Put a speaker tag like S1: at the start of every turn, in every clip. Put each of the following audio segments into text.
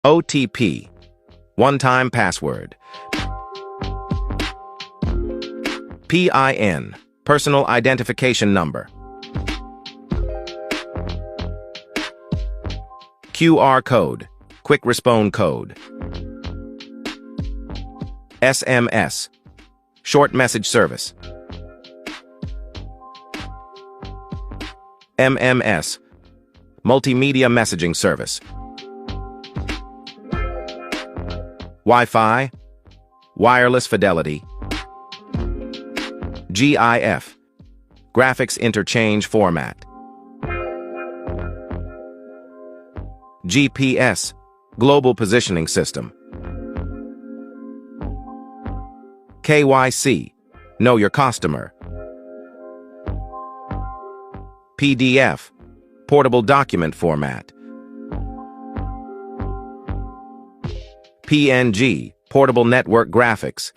S1: OTP, one-time password. PIN, personal identification number. QR code, quick response code. SMS, short message service. MMS, multimedia messaging service. Wi-Fi, wireless fidelity. GIF, graphics interchange format. GPS, global positioning system. KYC, know your customer. PDF, portable document format. PNG, portable network graphics.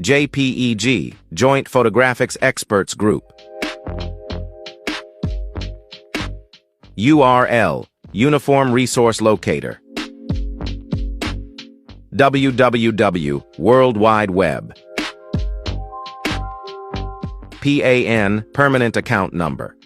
S1: JPEG, Joint Photographics Experts Group. URL, Uniform Resource Locator. www, World Wide Web. PAN, Permanent Account Number.